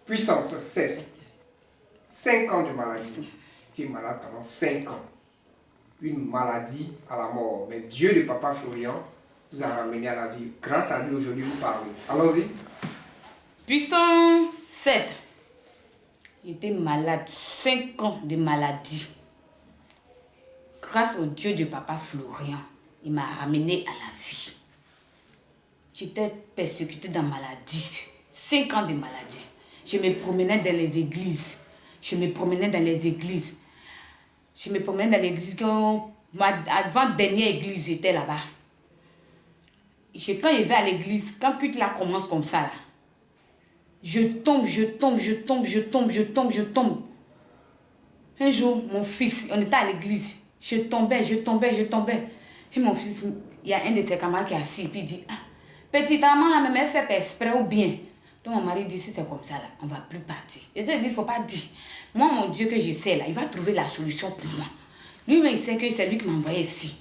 Puissance 7. 5 ans de maladie. Tu es malade pendant 5 ans. Une maladie à la mort. Mais Dieu de Papa Florian vous a ramené à la vie. Grâce à lui, aujourd'hui, vous parlez. Allons-y. Puissance 7. J'étais malade. 5 ans de maladie. Grâce au Dieu de Papa Florian, il m'a ramené à la vie. J'étais persécutée dans la maladie. 5 ans de maladie. Je me promenais dans les églises. Je me promenais dans l'église avant-dernière église, j'étais là-bas. Quand je vais à l'église, quand culte là commence comme ça, là, je tombe. Un jour, mon fils, on était à l'église, je tombais. Et mon fils, il y a un de ses camarades qui est assis, puis il dit, ah, petite maman, la même fait exprès ou bien. Donc mon mari dit, si c'est comme ça, là, on ne va plus partir. Et je dis, il ne faut pas dire. Moi, mon Dieu que je sais, là, il va trouver la solution pour moi. Lui-même, il sait que c'est lui qui m'a envoyé ici.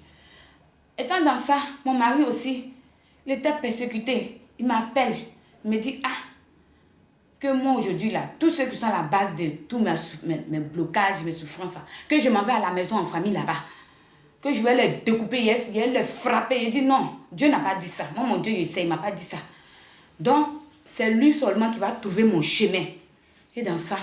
Étant dans ça, mon mari aussi, il était persécuté. Il m'appelle, il me dit, ah, que moi aujourd'hui, là, tous ceux qui sont à la base de tous mes blocages, mes souffrances, que je m'en vais à la maison en famille là-bas, que je vais les découper, je vais les frapper. Il dit, non, Dieu n'a pas dit ça. Moi, mon Dieu, il sait, il ne m'a pas dit ça. Donc, c'est lui seulement qui va trouver mon chemin. Et dans ça,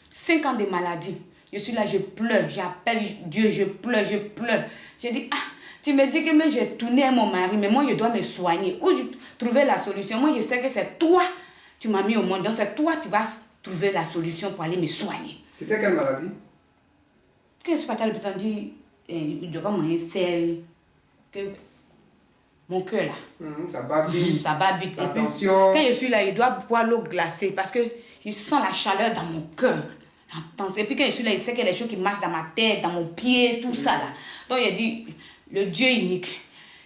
5 ans de maladie. Je suis là, je pleure, j'appelle Dieu, je pleure. Je dis, ah, tu me dis que j'ai tourné à mon mari, mais moi, je dois me soigner. Où je trouver la solution? Moi, je sais que c'est toi, tu m'as mis au monde. Donc, c'est toi qui vas trouver la solution pour aller me soigner. C'était quelle maladie? Quand je suis partie à l'hôpital, on dit, il ne doit pas manger sel, que mon cœur là. Ça bat vite. Ça bat vite. Attention. Quand je suis là, il doit boire l'eau glacée parce que je sens la chaleur dans mon cœur. Et puis quand je suis là, il sait qu'il y a des choses qui marchent dans ma tête, dans mon pied, tout ça là. Donc il a dit, le Dieu unique,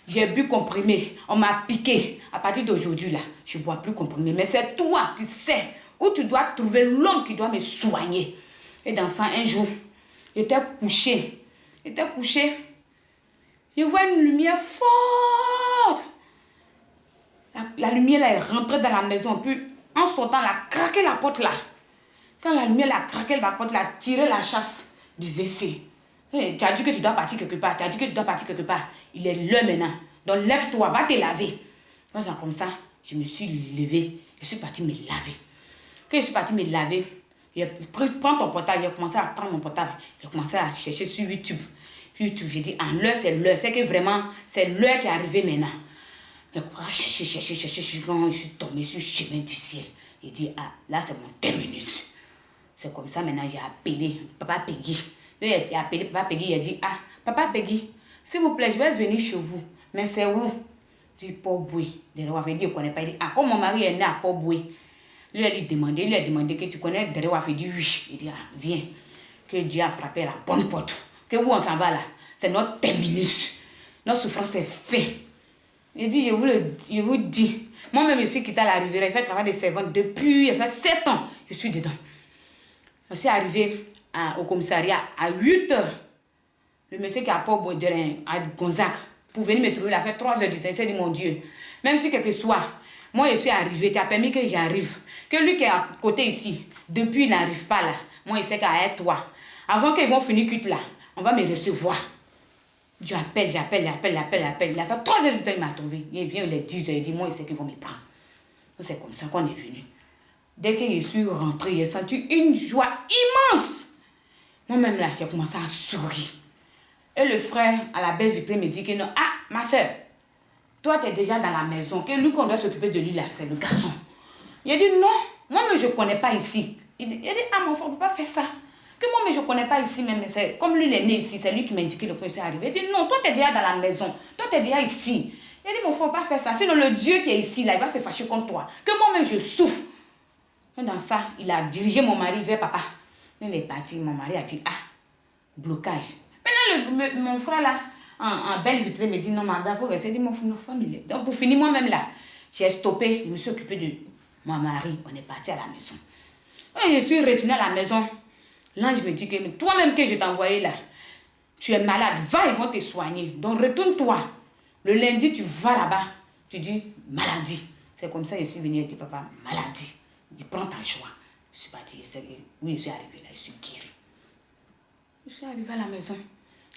j'ai bu comprimé, on m'a piqué. À partir d'aujourd'hui là, je ne bois plus comprimé. Mais c'est toi, tu sais, où tu dois trouver l'homme qui doit me soigner. Et dans ça, un jour, j'étais couché. Je vois une lumière forte. La lumière là est rentrée dans la maison. Puis en sortant, elle a craqué la porte là. Quand la lumière a craqué la porte, elle a tiré la chasse du WC. Hey, tu as dit que tu dois partir quelque part. Il est l'heure maintenant. Donc lève-toi, va te laver. Donc c'est comme ça, je me suis levée. Je suis partie me laver. Quand je suis partie me laver, prends ton portable. J'ai commencé à prendre mon portable. J'ai commencé à chercher sur YouTube. J'ai dit, ah, l'heure, c'est l'heure. C'est que vraiment, c'est l'heure qui est arrivée maintenant. J'ai cherché. Quand je suis tombée sur le chemin du ciel. J'ai dit, ah, là, c'est mon terminus. C'est comme ça, maintenant, j'ai appelé Papa Peggy. J'ai appelé Papa Peggy. Il a dit, ah, Papa Peggy, s'il vous plaît, je vais venir chez vous. Mais c'est où? Je dis, Port-Boué. Il avait dit, je ne connais pas. Il dit, ah, comme mon mari est né à Port-Boué. Lui, il a demandé que tu connais Derewa. Il dit, oui. Il dit, ah, viens. Que Dieu a frappé à la bonne porte. Que où on s'en va là? C'est notre terminus. Notre souffrance est faite. Je dis, je vous dis. Moi-même, je suis quitté à la Riviera. Il fait travail de servante depuis, il fait 7 ans. Je suis dedans. Je suis arrivé au commissariat à 8 h. Le monsieur qui a pas à Gonzague, pour venir me trouver, il a fait 3 h du temps. Il s'est dit, mon Dieu, même si quelque soit, moi je suis arrivé, tu as permis que j'arrive. Que lui qui est à côté ici, depuis il n'arrive pas là. Moi, il sait qu'à être toi. Avant qu'ils vont finir quitte là, on va me recevoir. J'appelle. Il a fait 3 h du temps, il m'a trouvé. Il vient, il est 10 h, il dit, moi, il sait qu'ils vont me prendre. Donc c'est comme ça qu'on est venu. Dès que je suis rentrée, j'ai senti une joie immense. Moi-même là, j'ai commencé à sourire. Et le frère à la belle vitrine me dit que non, ah, ma soeur, toi, tu es déjà dans la maison. Que lui qu'on doit s'occuper de lui là, c'est le garçon. Il a dit non, moi-même, je ne connais pas ici. Il dit, ah, mon frère, on ne peut pas faire ça. Que moi-même, je ne connais pas ici, même. Comme lui, il est né ici, c'est lui qui m'a indiqué le point où je suis arrivé. Il dit non, toi, tu es déjà dans la maison. Toi, tu es déjà ici. Il a dit, mon frère, on ne peut pas faire ça. Sinon, le Dieu qui est ici, là, il va se fâcher contre toi. Que moi-même, je souffre. Et dans ça, il a dirigé mon mari vers papa. Il est parti, mon mari a dit, ah, blocage. Maintenant, mon frère là, en belle vitrine, me dit, non, madame, il faut rester. Il dit, mon famille. Donc, pour finir, moi-même là, j'ai stoppé, je me suis occupé de mon mari. On est parti à la maison. Et je suis retournée à la maison. L'ange me dit que toi-même que je t'ai envoyé là, tu es malade, va, ils vont te soigner. Donc, retourne-toi. Le lundi, tu vas là-bas, tu dis, maladie. C'est comme ça que je suis venue et dit, papa, maladie. Il dit, prends ta joie. Je suis oui, je suis arrivée là, je suis guérie. Je suis arrivée à la maison.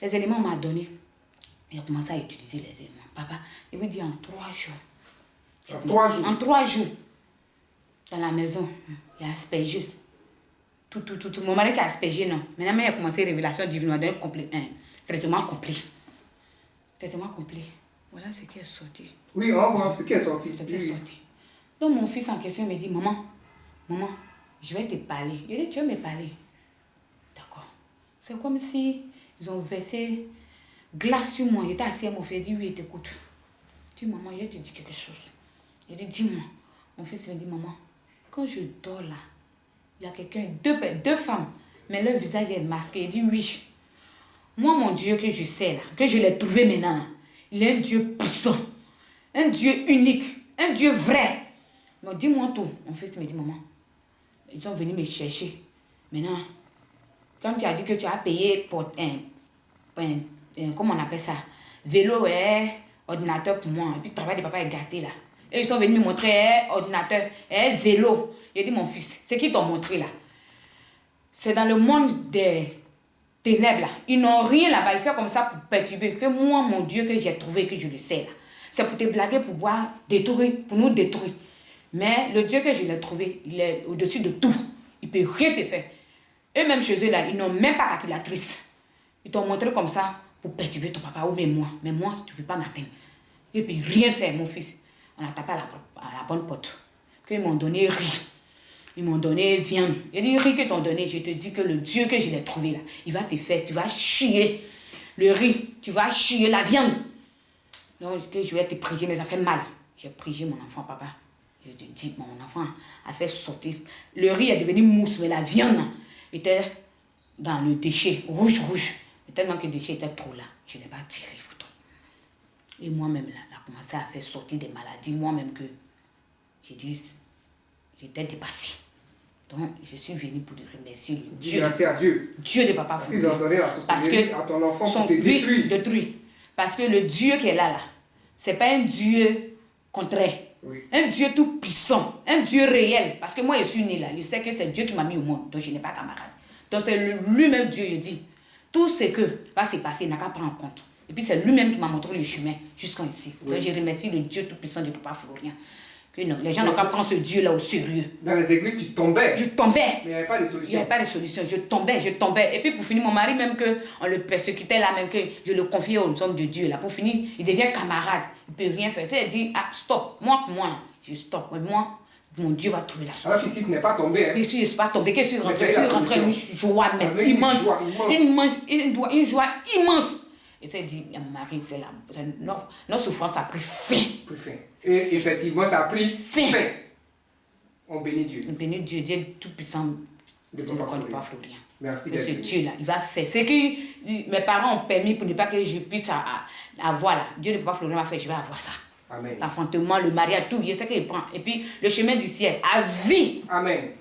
Les éléments on m'a donné. Il a commencé à utiliser les éléments. Papa, il me dit en 3 jours. En 3 jours? En 3 jours. Dans la maison, il a aspergé. Tout. Mon mari qui a aspergé, non. Maintenant, il a commencé révélation divine, un traitement complet. Traitement complet. Voilà ce qui est sorti. Oui, on voit ce qui est sorti. Ce qui est sorti. Donc, mon fils en question me dit, maman, je vais te parler. Il dit, tu veux me parler? D'accord. C'est comme si ils ont versé glace sur moi. J'étais assis à mon fils, il dit, oui, t'écoute. Je dis, maman, je te dis quelque chose. Il dit, dis-moi. Mon fils me dit, maman, quand je dors là, il y a quelqu'un, deux femmes, mais leur visage est masqué. Il dit, oui. Moi, mon Dieu que je sais là, que je l'ai trouvé maintenant là, il est un Dieu puissant, un Dieu unique, un Dieu vrai. Mais dis-moi tout. Mon fils me dit, maman, ils sont venus me chercher. Maintenant, comme tu as dit que tu as payé pour comment on appelle ça, vélo et ordinateur pour moi. Et puis le travail de papa est gâté là. Et ils sont venus me montrer ordinateur et vélo. J'ai dit, mon fils, c'est qui t'ont montré là? C'est dans le monde des ténèbres là. Ils n'ont rien là-bas. Ils font comme ça pour perturber. Que moi, mon Dieu, que j'ai trouvé, que je le sais là. C'est pour te blaguer, pour pouvoir détruire, pour nous détruire. Mais le Dieu que je l'ai trouvé, il est au-dessus de tout. Il ne peut rien te faire. Eux-mêmes chez eux là, ils n'ont même pas calculatrice. Ils t'ont montré comme ça pour perturber ton papa ou même moi. Mais moi, tu ne peux pas m'atteindre. Et puis rien faire, mon fils. On a tapé à la bonne porte. Qu'ils m'ont donné riz. Ils m'ont donné viande. J'ai dit, riz que t'ont donné, je te dis que le Dieu que je l'ai trouvé là, il va te faire, tu vas chier le riz, tu vas chier la viande. Donc, que je vais te prier, mais ça fait mal. J'ai prié mon enfant, papa. Je te dis, mon enfant a fait sortir. Le riz est devenu mousse, mais la viande était dans le déchet, rouge. Et tellement que le déchet était trop là, je n'ai pas tiré. Et moi-même, là, on a commencé à faire sortir des maladies. Moi-même, que j'ai dit, j'étais dépassée. Donc, je suis venue pour te remercier le Dieu. Merci à Dieu. Dieu de papa. Parce qu'ils ont donné la sorcellerie à ton enfant pour te détruire. Parce que le Dieu qui est là, c'est pas un Dieu contraire. Oui. Un Dieu tout puissant. Un Dieu réel. Parce que moi, je suis née là. Je sais que c'est Dieu qui m'a mis au monde. Donc, je n'ai pas camarade. Donc, c'est lui-même Dieu, je dis. Tout ce que va se passer, il n'a qu'à prendre en compte. Et puis c'est lui-même qui m'a montré le chemin jusqu'ici. Oui. Donc je remercie le Dieu tout-puissant de Papa Florian. Que non, les gens n'ont qu'à prendre ce Dieu-là au sérieux. Dans les églises, tu tombais. Je tombais. Mais il n'y avait pas de solution. Il n'y avait pas de solution. Je tombais. Et puis pour finir, mon mari, même qu'on le persécutait là, même que je le confiais aux hommes de Dieu là. Pour finir, il devient camarade. Il ne peut rien faire. Il dit, ah, stop. Moi, là, je stop. Mais moi, mon Dieu va trouver la solution. Alors ici, tu n'es pas tombé. Hein? Je ne suis pas tombé. Que je suis rentré. Une joie même immense. Une joie immense. Et c'est dit, mon mari, c'est notre souffrance a pris fin. Et effectivement, ça a pris fin. On bénit Dieu. On bénit Dieu, Dieu tout-puissant de Papa Florian. Merci. Et ce Dieu-là, il va faire. C'est que mes parents ont permis pour ne pas que je puisse avoir là. Dieu de Papa Florian va faire, je vais avoir ça. Amen. L'enfantement, le mariage, tout, je sais qu'il prend. Et puis le chemin du ciel, à vie. Amen.